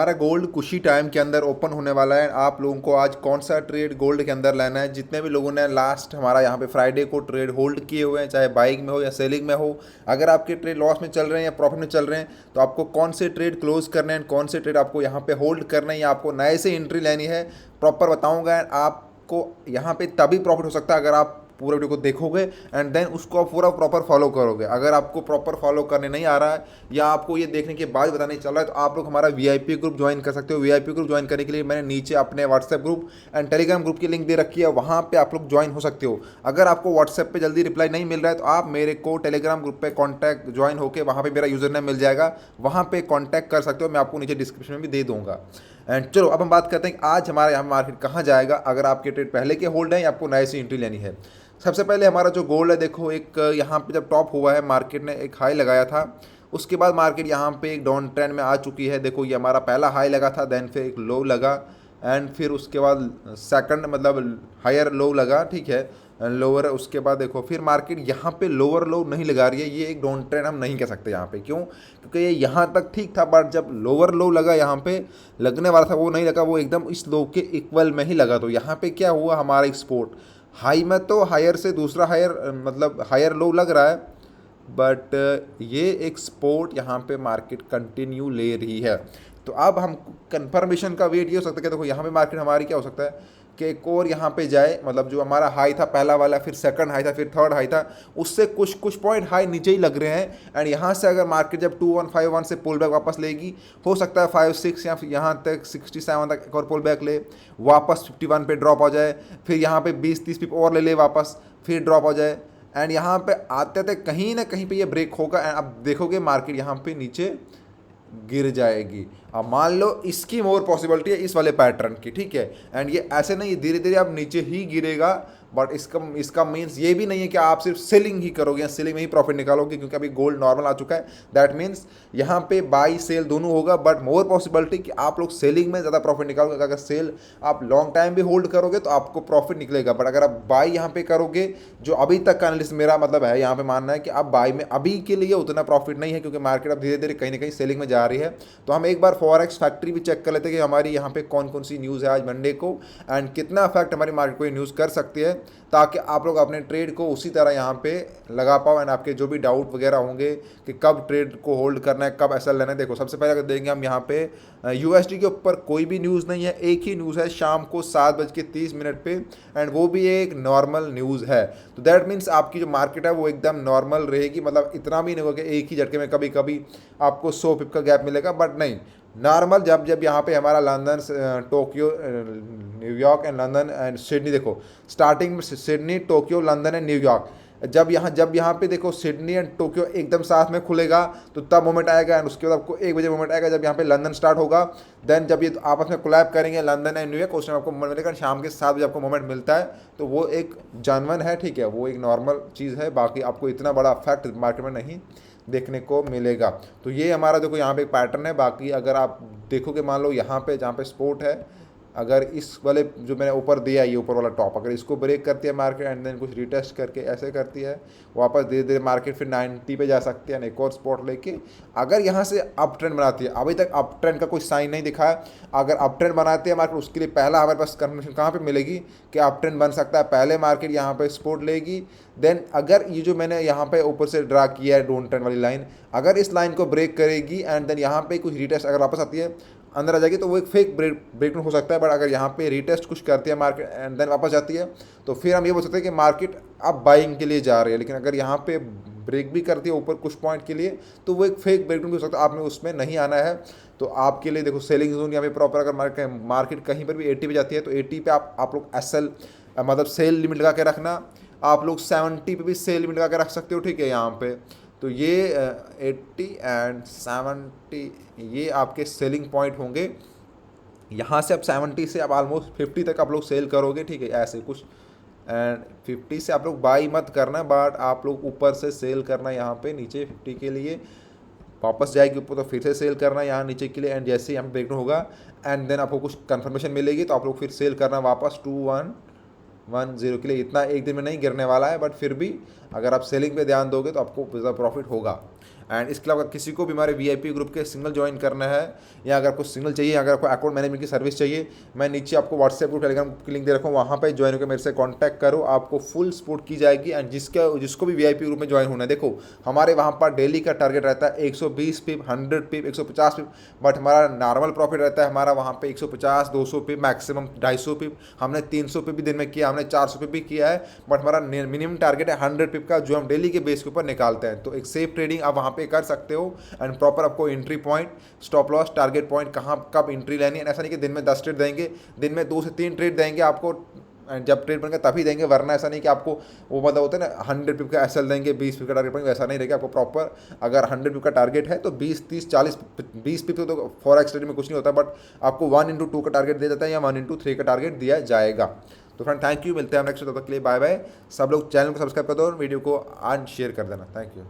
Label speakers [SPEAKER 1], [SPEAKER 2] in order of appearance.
[SPEAKER 1] हमारा गोल्ड कुछ ही टाइम के अंदर ओपन होने वाला है। आप लोगों को आज कौन सा ट्रेड गोल्ड के अंदर लेना है। जितने भी लोगों ने लास्ट हमारा यहाँ पे फ्राइडे को ट्रेड होल्ड किए हुए हैं, चाहे बाइंग में हो या सेलिंग में हो, अगर आपके ट्रेड लॉस में चल रहे हैं या प्रॉफिट में चल रहे हैं, तो आपको कौन से ट्रेड क्लोज करने हैं, कौन से ट्रेड आपको यहाँ पे होल्ड करना है या आपको नए से एंट्री लेनी है, प्रॉपर बताऊँगा। आपको यहाँ पे तभी प्रॉफिट हो सकता है अगर आप पूरे वीडियो को देखोगे एंड देन उसको आप पूरा प्रॉपर फॉलो करोगे। अगर आपको प्रॉपर फॉलो करने नहीं आ रहा है या आपको ये देखने के बाद पता नहीं चल रहा है, तो आप लोग हमारा वीआईपी ग्रुप ज्वाइन कर सकते हो। वीआईपी ग्रुप ज्वाइन करने के लिए मैंने नीचे अपने WhatsApp group and Telegram group की लिंक दे रखी है, वहाँ पे आप लोग ज्वाइन हो सकते हो। अगर आपको व्हाट्सएप पे जल्दी रिप्लाई नहीं मिल रहा है तो आप मेरे को टेलीग्राम ग्रुप पे कॉन्टैक्ट ज्वाइन होकर वहाँ पे मेरा यूजर नेम मिल जाएगा, वहाँ पे कॉन्टैक्ट कर सकते हो। मैं आपको नीचे डिस्क्रिप्शन में भी दे दूंगा। एंड चलो अब हम बात करते हैं कि आज हमारे यहाँ मार्केट कहाँ जाएगा, अगर आपके ट्रेड पहले के होल्ड है या आपको नए से एंट्री लेनी है। सबसे पहले हमारा जो गोल्ड है, देखो एक यहाँ पे जब टॉप हुआ है, मार्केट ने एक हाई लगाया था, उसके बाद मार्केट यहाँ पे एक डाउन ट्रेंड में आ चुकी है। देखो ये हमारा पहला हाई लगा था, देन फिर एक लो लगा एंड फिर उसके बाद सेकंड मतलब हायर लो लगा, ठीक है, लोअर। उसके बाद देखो फिर मार्केट यहाँ पे लोअर लो नहीं लगा रही है। ये एक डाउन ट्रेंड हम नहीं कह सकते यहाँ पे, क्यों? क्योंकि ये यहाँ तक ठीक था, बट जब लोअर लो लगा यहाँ पे लगने वाला था वो नहीं लगा, वो एकदम इस लो के इक्वल में ही लगा। तो यहाँ पे क्या हुआ, हमारा एक्सपोर्ट हाई में तो हायर से दूसरा हायर मतलब हायर लो लग रहा है, बट ये एक सपोर्ट यहाँ पे मार्केट कंटिन्यू ले रही है। तो अब हम कंफर्मेशन का वेट ये हो सकता है कि देखो यहाँ पे मार्केट हमारी क्या हो सकता है कि एक और यहाँ पे जाए, मतलब जो हमारा हाई था पहला वाला, फिर सेकंड हाई था, फिर थर्ड हाई था, उससे कुछ कुछ पॉइंट हाई नीचे ही लग रहे हैं। एंड यहाँ से अगर मार्केट जब 2151 से पुल बैक वापस लेगी, हो सकता है 56 या फिर यहाँ तक 67 तक एक और पुल बैक ले, वापस 51 पे ड्रॉप हो जाए, फिर यहाँ पे 20-30 पिप और ले वापस, फिर ड्रॉप हो जाए एंड यहाँ पे आते थे कहीं ना कहीं पे ये ब्रेक होगा एंड अब देखोगे मार्केट यहाँ पे नीचे गिर जाएगी। अब मान लो इसकी मोर पॉसिबिलिटी है इस वाले पैटर्न की, ठीक है, एंड ये ऐसे नहीं, धीरे धीरे अब नीचे ही गिरेगा। बट इसका मीन्स ये भी नहीं है कि आप सिर्फ सेलिंग ही करोगे या सेलिंग में ही प्रॉफिट निकालोगे, क्योंकि अभी गोल्ड नॉर्मल आ चुका है। दैट मीन्स यहाँ पे बाई सेल दोनों होगा, बट मोर पॉसिबिलिटी कि आप लोग सेलिंग में ज़्यादा प्रॉफिट निकालोगे। अगर सेल आप लॉन्ग टाइम भी होल्ड करोगे तो आपको प्रॉफिट निकलेगा, बट अगर आप बाई यहाँ पे करोगे, जो अभी तक का एनालिस्ट मेरा मतलब है यहाँ पे मानना है कि आप बाई में अभी के लिए उतना प्रॉफिट नहीं है, क्योंकि मार्केट अब धीरे धीरे कहीं ना कहीं सेलिंग में जा रही है। तो हम एक बार फॉरेक्स फैक्ट्री भी चेक कर लेते हैं कि हमारी यहाँ पे कौन कौन सी न्यूज़ है आज मंडे को एंड कितना इफेक्ट हमारी मार्केट को ये न्यूज़ कर सकती है, ताकि आप लोग अपने ट्रेड को उसी तरह यहाँ पे लगा पाओ एंड आपके जो भी डाउट वगैरह होंगे कि कब ट्रेड को होल्ड करना है, कब ऐसा लेना है। देखो सबसे पहले अगर देखेंगे हम यहाँ पे यूएसडी के ऊपर कोई भी न्यूज़ नहीं है, एक ही न्यूज़ है शाम को 7:30 पे एंड वो भी एक नॉर्मल न्यूज़ है। तो दैट मीन्स आपकी जो मार्केट है वो एकदम नॉर्मल रहेगी, मतलब इतना भी नहीं होगा कि एक ही झटके में कभी कभी आपको 100 पिप का गैप मिलेगा, बट नहीं, नॉर्मल जब जब यहाँ पे हमारा London, Tokyo, New York and London and Sydney, देखो स्टार्टिंग में Sydney, Tokyo, London and New York, जब यहाँ पे देखो सिडनी एंड टोक्यो एकदम साथ में खुलेगा तो तब मोमेंट आएगा एंड उसके बाद आपको 1 बजे मोमेंट आएगा जब यहाँ पे लंदन स्टार्ट होगा। देन जब ये आपस में कोलैब करेंगे लंदन एंड न्यूयॉर्क, उस टाइम आपको मोमेंट मिलेगा। शाम के 7 बजे आपको मोमेंट मिलता है, तो वो एक जानवन है, ठीक है, वो एक नॉर्मल चीज़ है, बाकी आपको इतना बड़ा इफेक्ट मार्केट में नहीं देखने को मिलेगा। तो ये हमारा देखो यहाँ पे एक पैटर्न है। बाकी अगर आप देखोगे, मान लो यहाँ पे जहाँ पे सपोर्ट है, अगर इस वाले जो मैंने ऊपर दिया ये ऊपर वाला टॉप, अगर इसको ब्रेक करती है मार्केट एंड देन कुछ रिटेस्ट करके ऐसे करती है वापस, धीरे धीरे मार्केट फिर 90 पे जा सकती है, एक और स्पॉट लेके अगर यहाँ से अप ट्रेंड बनाती है। अभी तक अप ट्रेंड का कोई साइन नहीं दिखा है। अगर अप ट्रेंड बनाती है मार्केट, उसके लिए पहला हमारे पास कन्फर्मेशन कहाँ पे मिलेगी कि अप ट्रेंड बन सकता है, पहले मार्केट यहाँ पे सपोर्ट लेगी। देन अगर ये जो मैंने यहाँ पे ऊपर से ड्रा किया है डाउन ट्रेंड वाली लाइन, अगर इस लाइन को ब्रेक करेगी एंड देन यहाँ पे कुछ रिटेस्ट अगर वापस आती है, अंदर आ जाएगी, तो वो एक फेक ब्रेक हो सकता है। बट अगर यहाँ पे रिटेस्ट कुछ करती है मार्केट एंड देन वापस जाती है, तो फिर हम ये बोल सकते हैं कि मार्केट अब बाइंग के लिए जा रही है। लेकिन अगर यहाँ पे ब्रेक भी करती है ऊपर कुछ पॉइंट के लिए, तो वो एक फेक ब्रेक भी हो सकता है, आपने उसमें नहीं आना है। तो आपके लिए देखो सेलिंग जोन यहाँ पे प्रॉपर, अगर मार्केट कहीं पर भी 80 पे जाती है तो 80 पे आप लोग एसएल मतलब सेल लिमिट लगा के रखना। आप लोग 70 पे भी सेल लिमिट लगा के रख सकते हो, ठीक है। यहाँ पे तो ये 80 एंड 70 ये आपके सेलिंग पॉइंट होंगे। यहाँ से आप 70 से आप ऑलमोस्ट 50 तक आप लोग सेल करोगे, ठीक है, ऐसे कुछ। एंड 50 से आप लोग बाई मत करना, बट आप लोग ऊपर से सेल करना यहाँ पे नीचे 50 के लिए, वापस जाएगी ऊपर तो फिर से सेल करना यहाँ नीचे के लिए। एंड जैसे ही यहाँ पे ब्रेकडाउन होगा एंड देन आपको कुछ कंफर्मेशन मिलेगी तो आप लोग फिर सेल करना वापस 2110 के लिए। इतना एक दिन में नहीं गिरने वाला है, बट फिर भी अगर आप सेलिंग पे ध्यान दोगे तो आपको ज़्यादा प्रॉफिट होगा। एंड इसके अलावा किसी को भी हमारे VIP ग्रुप के सिंगल ज्वाइन करना है या अगर आपको सिंगल चाहिए, अगर आपको अकाउंट मैनेजमेंट की सर्विस चाहिए, मैं नीचे आपको व्हाट्सएप ग्रुप टेलीग्राम की लिंक दे रखा हूँ, वहाँ पे ज्वाइन होकर मेरे से कॉन्टैक्ट करो, आपको फुल सपोर्ट की जाएगी। एंड जिसको भी VIP ग्रुप में ज्वाइन होना है, देखो हमारे वहाँ पर डेली का टारगेट रहता है 120 पिप, 100 पिप, 150 पिप, बट हमारा नॉर्मल प्रॉफिट रहता है हमारा वहाँ पे 150, 200 पिप, मैक्सिमम 250 पिप। हमने 300 पिप भी दिन में किया, हमने 400 पिप भी किया है, बट हमारा मिनिमम टारगेट है 100 पिप का, जो हम डेली के बेस के ऊपर निकालते हैं। तो एक सेफ ट्रेडिंग आप वहाँ पे कर सकते हो एंड प्रॉपर आपको entry point, stop loss, target point कहाँ कब एंट्री लेनी है। ऐसा नहीं कि दिन में 10 ट्रेड देंगे, दिन में 2 से 3 ट्रेड देंगे आपको, एंड जब ट्रेड बनेगा तभी देंगे, वरना ऐसा नहीं कि आपको वो मतलब होता है ना 100 पिप का SL देंगे, 20 पिप का टारगेट पड़ेगा, वैसा नहीं रहेगा। आपको प्रॉपर अगर 100 पिप का टारगेट है तो 20, 30, 40, 20 पिप तो फॉरेक्स ट्रेड में कुछ नहीं होता, बट आपको 1x2 का टारगेट दिया जाता है या 1x3 का टारगेट दिया जाएगा। तो फ्रेंड थैंक यू, मिलते हैं नेक्स्ट, तब तक के लिए बाय बाय। सब लोग चैनल को सब्सक्राइब कर दो और वीडियो को आज शेयर कर देना। Thank you.